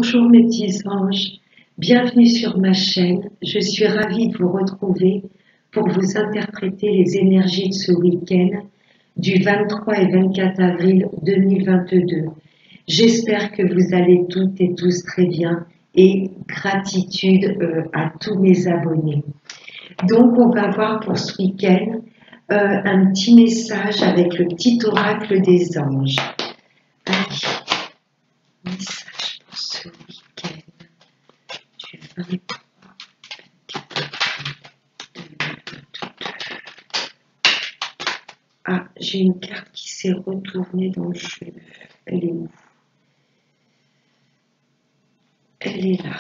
Bonjour mes petits anges, bienvenue sur ma chaîne. Je suis ravie de vous retrouver pour vous interpréter les énergies de ce week-end du 23 et 24 avril 2022. J'espère que vous allez toutes et tous très bien et gratitude à tous mes abonnés. Donc on va voir pour ce week-end un petit message avec le petit oracle des anges. Allez, message pour ce week-end du 23 Ah, j'ai une carte qui s'est retournée dans le jeu. Elle est où? Elle est là.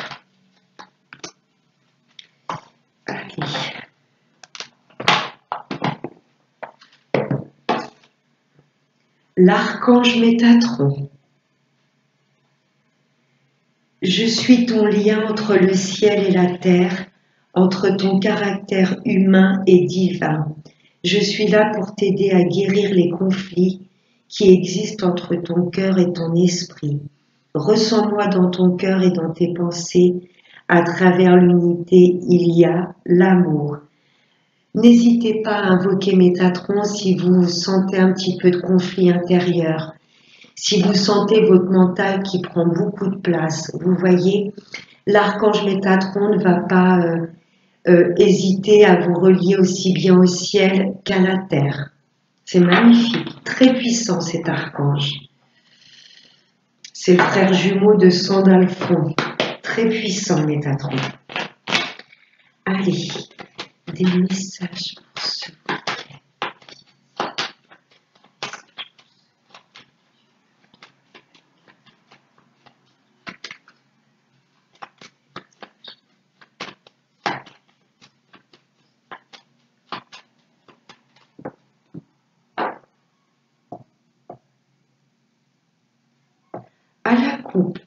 Allez. L'archange Métatron. Je suis ton lien entre le ciel et la terre, entre ton caractère humain et divin. Je suis là pour t'aider à guérir les conflits qui existent entre ton cœur et ton esprit. Ressens-moi dans ton cœur et dans tes pensées. À travers l'unité, il y a l'amour. N'hésitez pas à invoquer Métatron si vous sentez un petit peu de conflit intérieur. Si vous sentez votre mental qui prend beaucoup de place, vous voyez, l'archange Métatron ne va pas hésiter à vous relier aussi bien au ciel qu'à la terre. C'est magnifique, très puissant cet archange. C'est le frère jumeau de Sandalphon, très puissant Métatron. Allez, des messages pour ce week-end. À la coupe.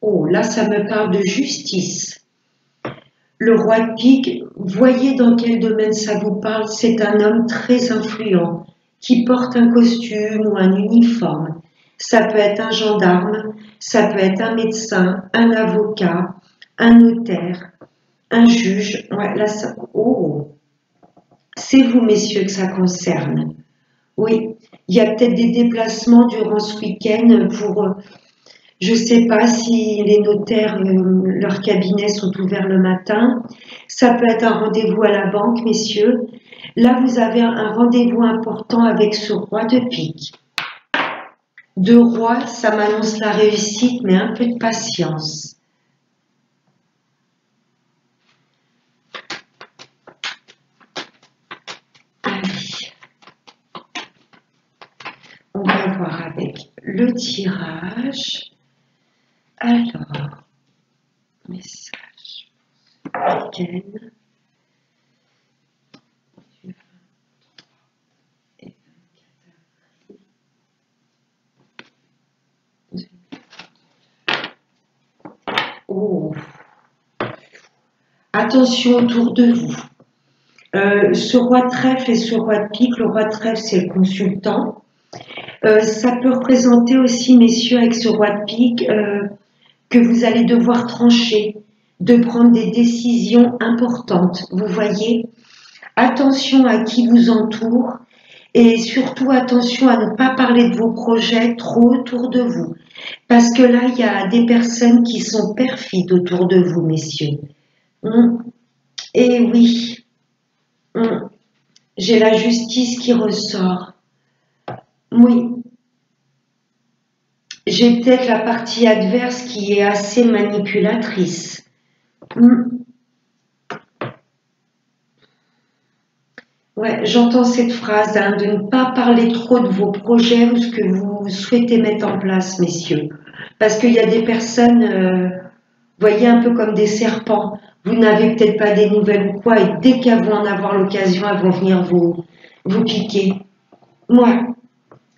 Oh, là, ça me parle de justice. Le roi de pique, voyez dans quel domaine ça vous parle. C'est un homme très influent qui porte un costume ou un uniforme. Ça peut être un gendarme, ça peut être un médecin, un avocat, un notaire, un juge. Ouais, là, ça... Oh, c'est vous, messieurs, que ça concerne. Oui, il y a peut-être des déplacements durant ce week-end pour... Je ne sais pas si les notaires, leurs cabinets sont ouverts le matin. Ça peut être un rendez-vous à la banque, messieurs. Là, vous avez un rendez-vous important avec ce roi de pique. De roi, ça m'annonce la réussite, mais un peu de patience. Allez. On va voir avec le tirage. Alors, message week-end. Oh. Attention autour de vous. Ce roi de trèfle et ce roi de pique, le roi de trèfle c'est le consultant. Ça peut représenter aussi, messieurs, avec ce roi de pique, que vous allez devoir trancher, de prendre des décisions importantes. Vous voyez, attention à qui vous entoure et surtout attention à ne pas parler de vos projets trop autour de vous. Parce que là, il y a des personnes qui sont perfides autour de vous, messieurs. Et oui, j'ai la justice qui ressort. Oui. J'ai peut-être la partie adverse qui est assez manipulatrice. Ouais, j'entends cette phrase, hein, de ne pas parler trop de vos projets ou ce que vous souhaitez mettre en place, messieurs. Parce qu'il y a des personnes, voyez, un peu comme des serpents. Vous n'avez peut-être pas des nouvelles ou quoi, et dès qu'elles vont en avoir l'occasion, elles vont venir vous piquer. Ouais.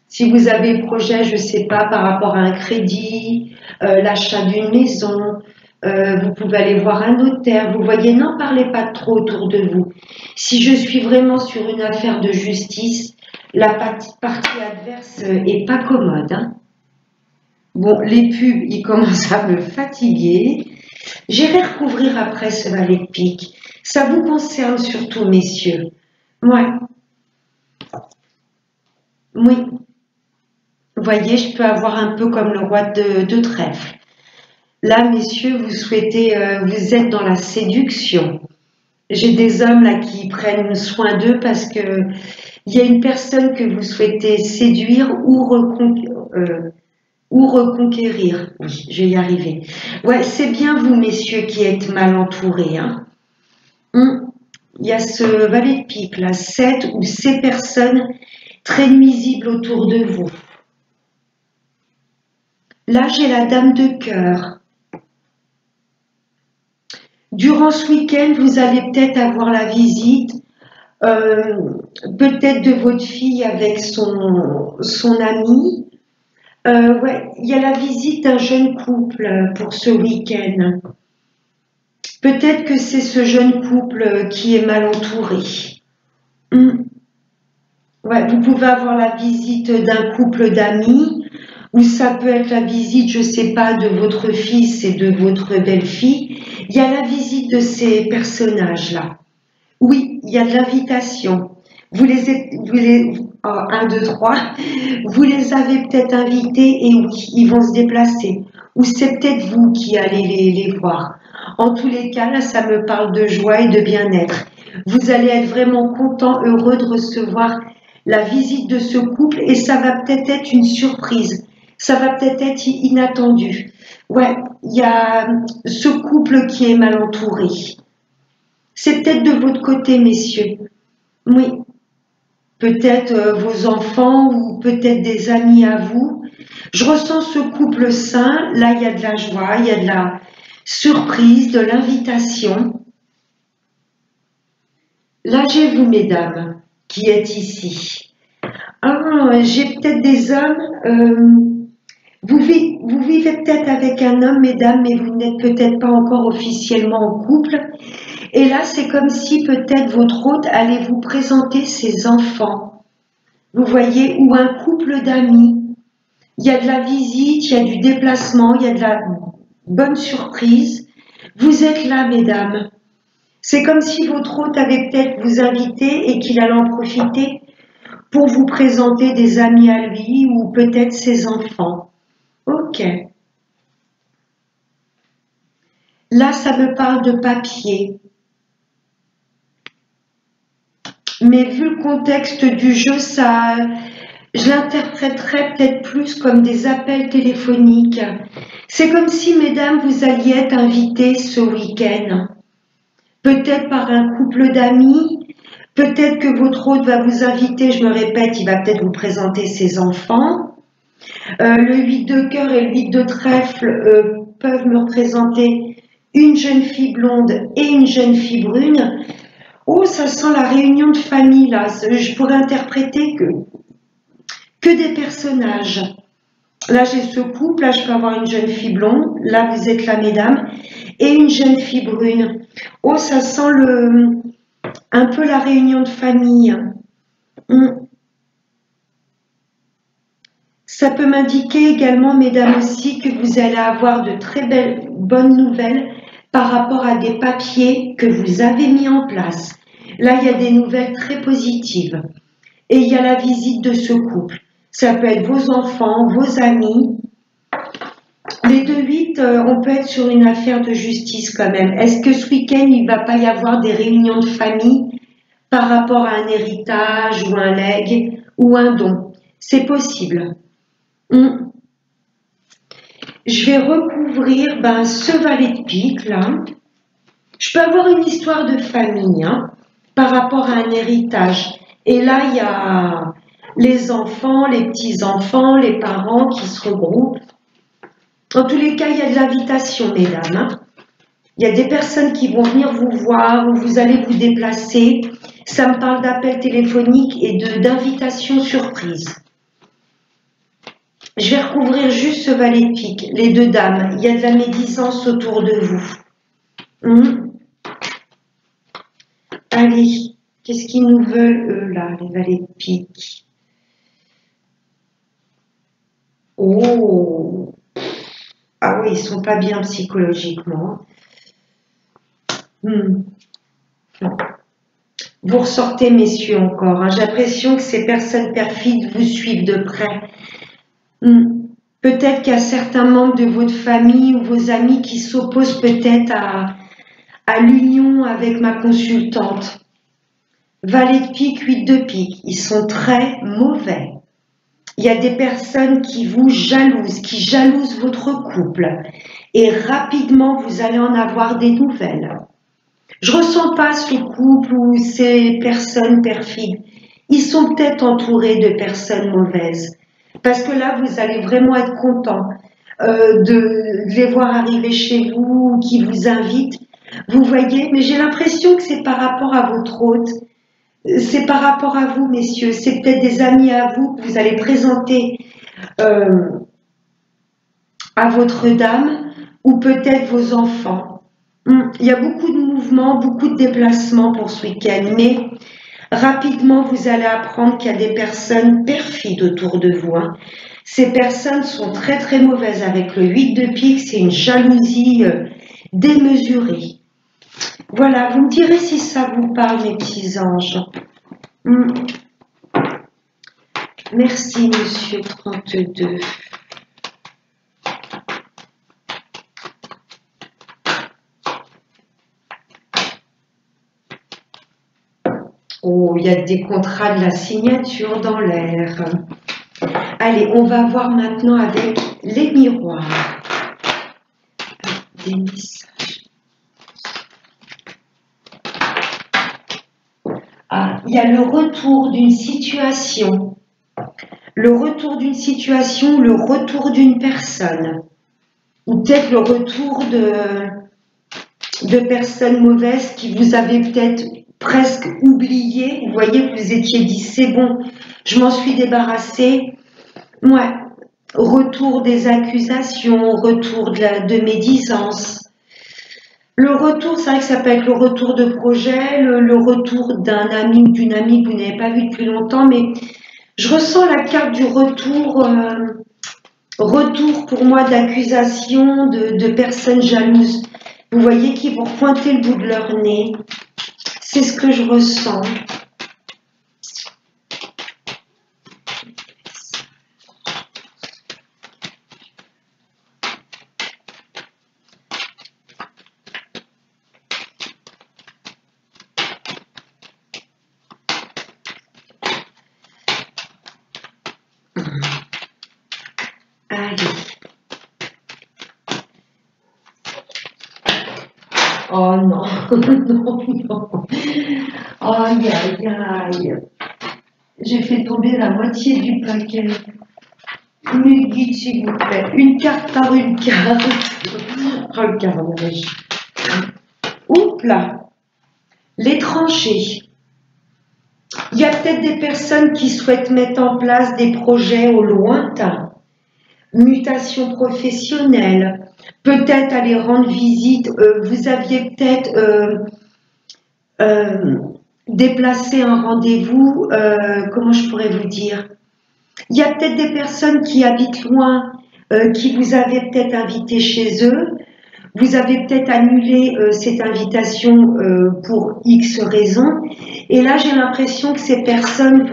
Si vous avez le projet, je ne sais pas, par rapport à un crédit, l'achat d'une maison, vous pouvez aller voir un notaire. Vous voyez, n'en parlez pas trop autour de vous. Si je suis vraiment sur une affaire de justice, la partie adverse est pas commode. Hein. Bon, les pubs, ils commencent à me fatiguer. J'irai recouvrir après ce valet de pique. Ça vous concerne surtout, messieurs. Ouais, oui. Vous voyez, je peux avoir un peu comme le roi de trèfle. Là, messieurs, vous souhaitez, vous êtes dans la séduction. J'ai des hommes là qui prennent soin d'eux parce que il y a une personne que vous souhaitez séduire ou reconquérir. Oui, je vais y arriver. Ouais, c'est bien vous, messieurs, qui êtes mal entourés, hein. Il y a ce valet de pique là, 7 ou ces personnes très nuisibles autour de vous. Là, j'ai la dame de cœur. Durant ce week-end, vous allez peut-être avoir la visite, euh, peut-être de votre fille avec son ami. Ouais, il y a la visite d'un jeune couple pour ce week-end. Peut-être que c'est ce jeune couple qui est mal entouré. Hmm. Ouais, vous pouvez avoir la visite d'un couple d'amis, ou ça peut être la visite, je sais pas, de votre fils et de votre belle-fille. Il y a la visite de ces personnages-là. Oui, il y a de l'invitation. Oh, 1, 2, 3, vous les avez peut-être invités et oui, ils vont se déplacer. Ou c'est peut-être vous qui allez les voir. En tous les cas, là, ça me parle de joie et de bien-être. Vous allez être vraiment content, heureux de recevoir la visite de ce couple et ça va peut-être être une surprise. Ça va peut-être être inattendu. Ouais, il y a ce couple qui est mal entouré. C'est peut-être de votre côté, messieurs. Oui, peut-être vos enfants ou peut-être des amis à vous. Je ressens ce couple sain. Là, il y a de la joie, il y a de la surprise, de l'invitation. Là, j'ai vous, mesdames, qui êtes ici. Ah, j'ai peut-être des hommes. Vous vivez peut-être avec un homme, mesdames, mais vous n'êtes peut-être pas encore officiellement en couple. Et là, c'est comme si peut-être votre hôte allait vous présenter ses enfants. Vous voyez, ou un couple d'amis. Il y a de la visite, il y a du déplacement, il y a de la bonne surprise. Vous êtes là, mesdames. C'est comme si votre hôte avait peut-être vous invité et qu'il allait en profiter pour vous présenter des amis à lui ou peut-être ses enfants. Ok. Là, ça me parle de papier. Mais vu le contexte du jeu, je l'interpréterais peut-être plus comme des appels téléphoniques. C'est comme si, mesdames, vous alliez être invitées ce week-end. Peut-être par un couple d'amis, peut-être que votre hôte va vous inviter, je me répète, il va peut-être vous présenter ses enfants. Le 8 de cœur et le 8 de trèfle peuvent me représenter une jeune fille blonde et une jeune fille brune. Oh, ça sent la réunion de famille là. Je pourrais interpréter que des personnages. Là, j'ai ce couple, là, je peux avoir une jeune fille blonde, là, vous êtes là, mesdames, et une jeune fille brune. Oh, ça sent un peu la réunion de famille. Ça peut m'indiquer également, mesdames aussi, que vous allez avoir de très bonnes nouvelles par rapport à des papiers que vous avez mis en place. Là, il y a des nouvelles très positives. Et il y a la visite de ce couple. Ça peut être vos enfants, vos amis. Les 2-8, on peut être sur une affaire de justice quand même. Est-ce que ce week-end, il ne va pas y avoir des réunions de famille par rapport à un héritage ou un legs ou un don? C'est possible. Je vais recouvrir ce valet de pique là. Je peux avoir une histoire de famille par rapport à un héritage. Et là, il y a les enfants, les petits-enfants, les parents qui se regroupent. En tous les cas, il y a de l'invitation, mesdames. Il y a des personnes qui vont venir vous voir ou vous allez vous déplacer. Ça me parle d'appel téléphonique et d'invitation surprise. Je vais recouvrir juste ce valet de pique, les 2 dames. Il y a de la médisance autour de vous. Allez, qu'est-ce qu'ils nous veulent, eux, là, les valets de pique? Oh, oui, ils sont pas bien psychologiquement. Hmm. Non. Vous ressortez, messieurs, encore. Hein. J'ai l'impression que ces personnes perfides vous suivent de près. Peut-être qu'il y a certains membres de votre famille ou vos amis qui s'opposent peut-être à l'union avec ma consultante. Valet de pique, 8 de pique. Ils sont très mauvais. Il y a des personnes qui vous jalousent, qui jalousent votre couple. Et rapidement, vous allez en avoir des nouvelles. Je ne ressens pas ce couple ou ces personnes perfides. Ils sont peut-être entourés de personnes mauvaises. Parce que là, vous allez vraiment être content de les voir arriver chez vous ou qui vous invitent. Vous voyez, mais j'ai l'impression que c'est par rapport à votre hôte. C'est par rapport à vous, messieurs. C'est peut-être des amis à vous que vous allez présenter à votre dame ou peut-être vos enfants. Il y a beaucoup de mouvements, beaucoup de déplacements pour ce week-end, mais rapidement, vous allez apprendre qu'il y a des personnes perfides autour de vous. Hein. Ces personnes sont très très mauvaises avec le 8 de pique, c'est une jalousie démesurée. Voilà, vous me direz si ça vous parle, mes petits anges. Merci, monsieur 32. Oh, il y a des contrats de la signature dans l'air. Allez, on va voir maintenant avec les miroirs. Des messages. Ah, il y a le retour d'une situation. Le retour d'une situation, le retour d'une personne. Ou peut-être le retour de personnes mauvaises qui vous avaient peut-être presque oublié. Vous voyez, vous étiez dit, c'est bon, je m'en suis débarrassée. Ouais, retour des accusations, retour de médisance. Le retour, c'est vrai que ça peut être le retour de projet, le retour d'un ami ou d'une amie que vous n'avez pas vu depuis longtemps, mais je ressens la carte du retour, retour pour moi d'accusation de personnes jalouses. Vous voyez, qui vont pointer le bout de leur nez. C'est ce que je ressens. Allez. Oh non, non, non. Aïe, aïe, aïe. J'ai fait tomber la moitié du paquet. Une guide, s'il vous plaît. Une carte par une carte. Regardez. Oups là. L'étranger. Il y a peut-être des personnes qui souhaitent mettre en place des projets au lointain. Mutation professionnelle. Peut-être aller rendre visite. Vous aviez peut-être déplacé un rendez-vous. Comment je pourrais vous dire? Il y a peut-être des personnes qui habitent loin, qui vous avaient peut-être invité chez eux. Vous avez peut-être annulé cette invitation pour X raisons. Et là, j'ai l'impression que ces personnes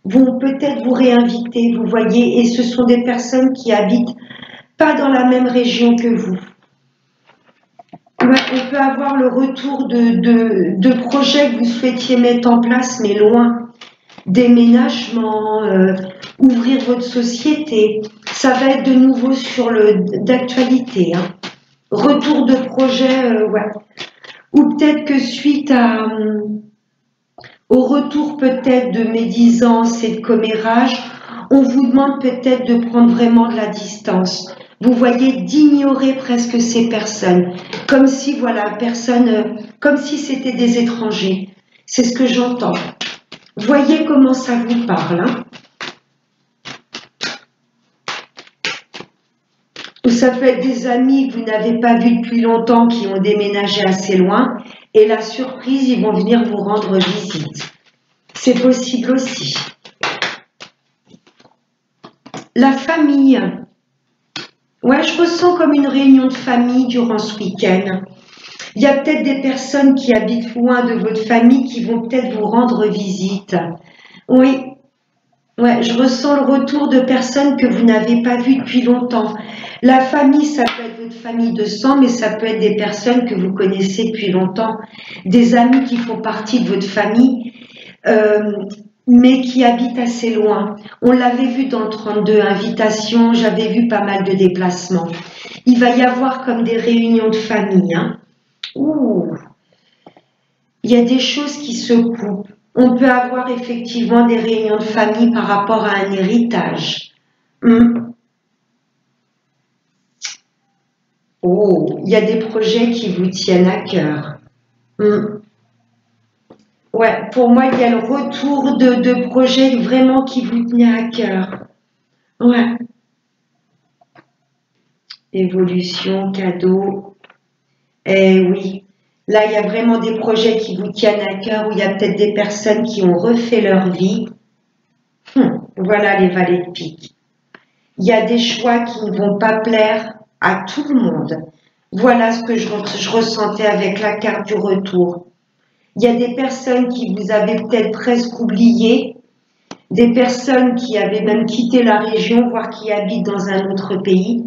vont peut-être vous réinviter, vous voyez. Et ce sont des personnes qui habitent pas dans la même région que vous. On peut avoir le retour de projets que vous souhaitiez mettre en place, mais loin. Déménagement, ouvrir votre société, ça va être de nouveau sur d'actualité. Hein. Retour de projet, ouais. Ou peut-être que suite au retour peut-être de médisance et de commérage, on vous demande peut-être de prendre vraiment de la distance. Vous voyez, d'ignorer presque ces personnes, comme si, voilà, comme si c'était des étrangers. C'est ce que j'entends. Voyez comment ça vous parle. Hein. Ou ça peut être des amis que vous n'avez pas vus depuis longtemps qui ont déménagé assez loin et la surprise, ils vont venir vous rendre visite. C'est possible aussi. La famille. Ouais, je ressens comme une réunion de famille durant ce week-end. Il y a peut-être des personnes qui habitent loin de votre famille qui vont peut-être vous rendre visite. Oui, ouais, je ressens le retour de personnes que vous n'avez pas vues depuis longtemps. La famille, ça peut être votre famille de sang, mais ça peut être des personnes que vous connaissez depuis longtemps, des amis qui font partie de votre famille, euh, mais qui habitent assez loin. On l'avait vu dans le 32, invitation, j'avais vu pas mal de déplacements. Il va y avoir comme des réunions de famille, hein. Ouh, il y a des choses qui se coupent. On peut avoir effectivement des réunions de famille par rapport à un héritage. Hmm. Oh, il y a des projets qui vous tiennent à cœur. Hmm. Ouais, pour moi, il y a le retour de projets vraiment qui vous tenaient à cœur. Ouais, évolution, cadeau. Eh oui, là, il y a vraiment des projets qui vous tiennent à cœur où il y a peut-être des personnes qui ont refait leur vie. Voilà les valets de pique. Il y a des choix qui ne vont pas plaire à tout le monde. Voilà ce que je ressentais avec la carte du retour. Il y a des personnes qui vous avaient peut-être presque oublié, des personnes qui avaient même quitté la région, voire qui habitent dans un autre pays.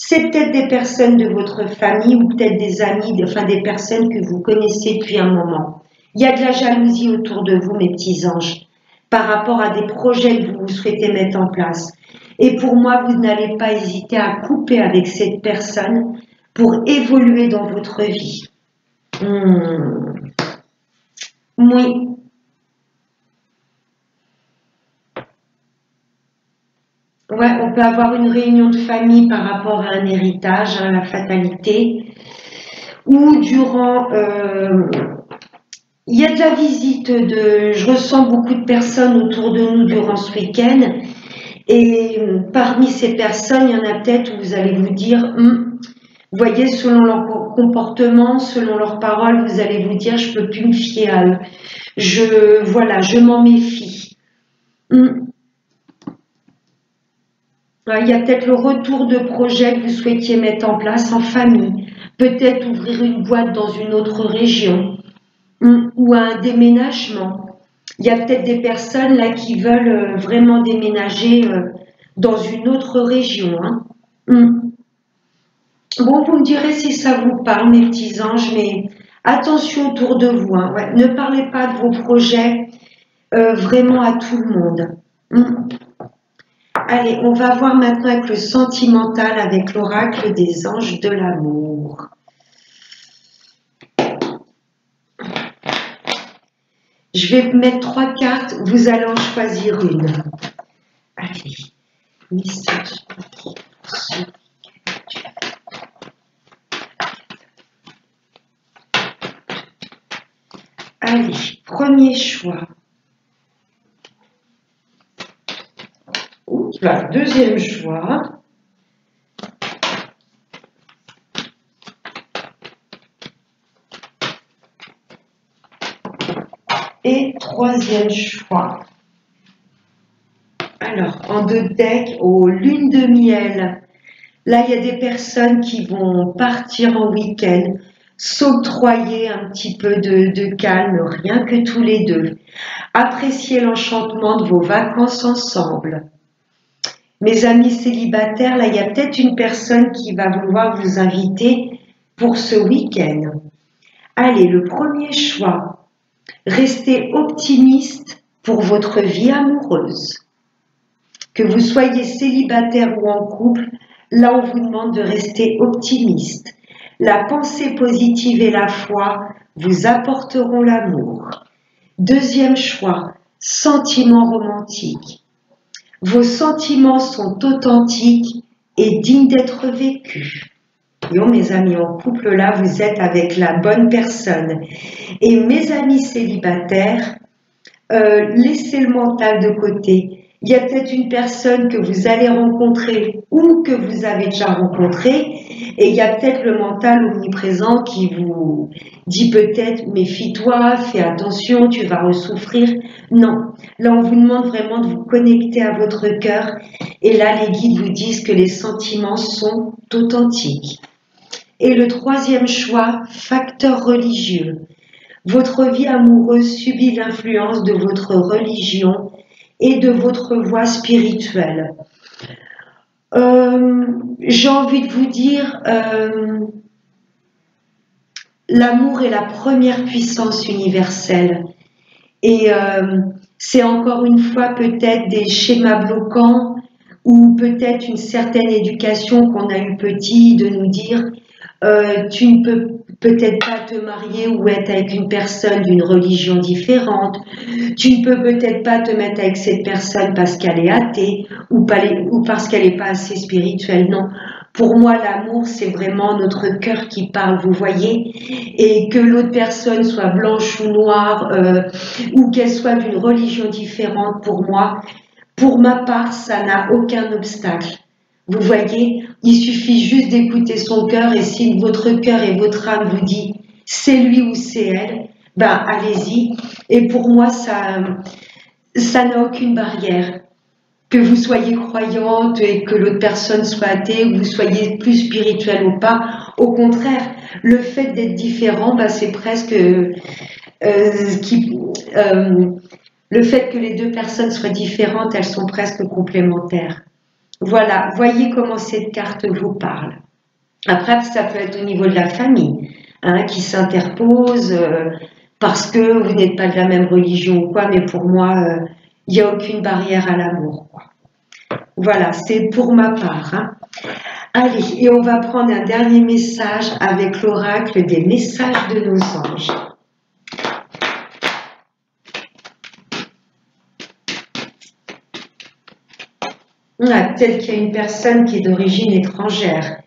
C'est peut-être des personnes de votre famille ou peut-être des amis, enfin des personnes que vous connaissez depuis un moment. Il y a de la jalousie autour de vous, mes petits anges, par rapport à des projets que vous souhaitez mettre en place. Et pour moi, vous n'allez pas hésiter à couper avec cette personne pour évoluer dans votre vie. Oui, ouais, on peut avoir une réunion de famille par rapport à un héritage, hein, la fatalité, ou durant... il y a de la visite, je ressens beaucoup de personnes autour de nous durant ce week-end, et parmi ces personnes, il y en a peut-être où vous allez vous dire, vous voyez, selon leur comportement, selon leurs paroles, vous allez vous dire, je peux plus me fier à eux. Voilà, je m'en méfie. Il y a peut-être le retour de projet que vous souhaitiez mettre en place en famille, peut-être ouvrir une boîte dans une autre région ou un déménagement. Il y a peut-être des personnes là qui veulent vraiment déménager dans une autre région, hein. Bon, vous me direz si ça vous parle, mes petits anges, mais attention autour de vous, hein. Ouais, ne parlez pas de vos projets vraiment à tout le monde. Allez, on va voir maintenant avec le sentimental, avec l'oracle des anges de l'amour. Je vais mettre 3 cartes, vous allez en choisir une. Allez, message. Allez, premier choix. Oula, deuxième choix. Et troisième choix. Alors, en 2 decks, lune de miel. Là, il y a des personnes qui vont partir en week-end, s'octroyer un petit peu de calme, rien que tous les deux. Apprécier l'enchantement de vos vacances ensemble. Mes amis célibataires, là, il y a peut-être une personne qui va vouloir vous inviter pour ce week-end. Allez, le premier choix. Restez optimiste pour votre vie amoureuse. Que vous soyez célibataire ou en couple, là on vous demande de rester optimiste. La pensée positive et la foi vous apporteront l'amour. Deuxième choix, sentiments romantiques. Vos sentiments sont authentiques et dignes d'être vécus. Yo, mes amis en couple, là, vous êtes avec la bonne personne. Et mes amis célibataires, laissez le mental de côté. Il y a peut-être une personne que vous allez rencontrer ou que vous avez déjà rencontrée, et il y a peut-être le mental omniprésent qui vous dit peut-être méfie-toi, fais attention, tu vas ressouffrir. Non, là on vous demande vraiment de vous connecter à votre cœur, et là les guides vous disent que les sentiments sont authentiques. Et le troisième choix, facteur religieux. Votre vie amoureuse subit l'influence de votre religion et de votre voie spirituelle. J'ai envie de vous dire, l'amour est la première puissance universelle. Et c'est encore une fois peut-être des schémas bloquants ou peut-être une certaine éducation qu'on a eu petit de nous dire tu ne peux peut-être pas te marier ou être avec une personne d'une religion différente, tu ne peux peut-être pas te mettre avec cette personne parce qu'elle est athée ou parce qu'elle n'est pas assez spirituelle. Non, pour moi l'amour c'est vraiment notre cœur qui parle, vous voyez, et que l'autre personne soit blanche ou noire ou qu'elle soit d'une religion différente, pour ma part ça n'a aucun obstacle. Vous voyez, il suffit juste d'écouter son cœur, et si votre cœur et votre âme vous dit c'est lui ou c'est elle, ben allez-y. Et pour moi, ça n'a aucune barrière. Que vous soyez croyante et que l'autre personne soit athée, ou que vous soyez plus spirituelle ou pas, au contraire, le fait d'être différent, ben, c'est presque le fait que les deux personnes soient différentes, elles sont presque complémentaires. Voilà, voyez comment cette carte vous parle. Après, ça peut être au niveau de la famille, hein, qui s'interpose parce que vous n'êtes pas de la même religion ou quoi, mais pour moi, il n'y a aucune barrière à l'amour. Voilà, c'est pour ma part. Hein. Allez, et on va prendre un dernier message avec l'oracle des messages de nos anges. Peut-être qu'il y a une personne qui est d'origine étrangère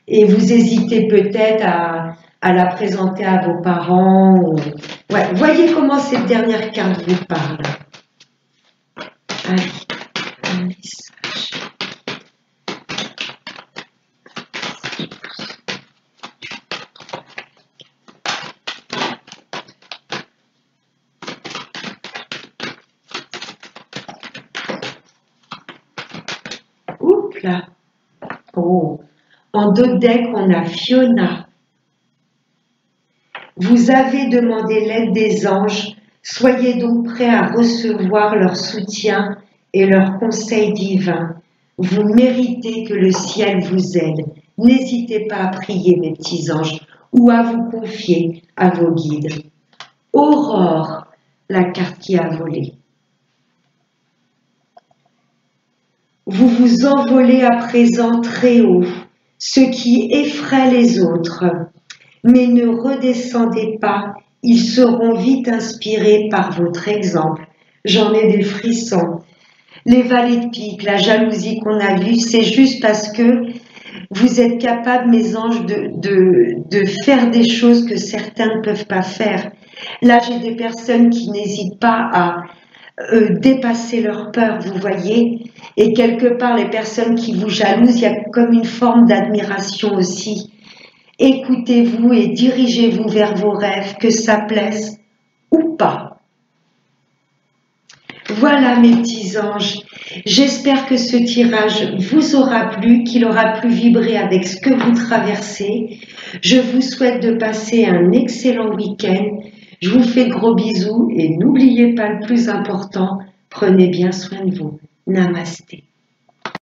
et vous hésitez peut-être à la présenter à vos parents. Ouais, voyez comment cette dernière carte vous parle. Allez, un message. Oups là. Oh. En dos de deck, on a Fiona. Vous avez demandé l'aide des anges, soyez donc prêts à recevoir leur soutien et leurs conseils divins. Vous méritez que le ciel vous aide. N'hésitez pas à prier, mes petits anges, ou à vous confier à vos guides. Aurore, la carte qui a volé. Vous vous envolez à présent très haut, ce qui effraie les autres. Mais ne redescendez pas, ils seront vite inspirés par votre exemple. J'en ai des frissons. Les valets de pique, la jalousie qu'on a vue, c'est juste parce que vous êtes capables, mes anges, de faire des choses que certains ne peuvent pas faire. Là, j'ai des personnes qui n'hésitent pas à dépasser leur peur, vous voyez. Et quelque part, les personnes qui vous jalousent, il y a comme une forme d'admiration aussi. Écoutez-vous et dirigez-vous vers vos rêves, que ça plaise ou pas. Voilà mes petits anges, j'espère que ce tirage vous aura plu, qu'il aura pu vibrer avec ce que vous traversez. Je vous souhaite de passer un excellent week-end. Je vous fais de gros bisous et n'oubliez pas le plus important, prenez bien soin de vous. Namasté.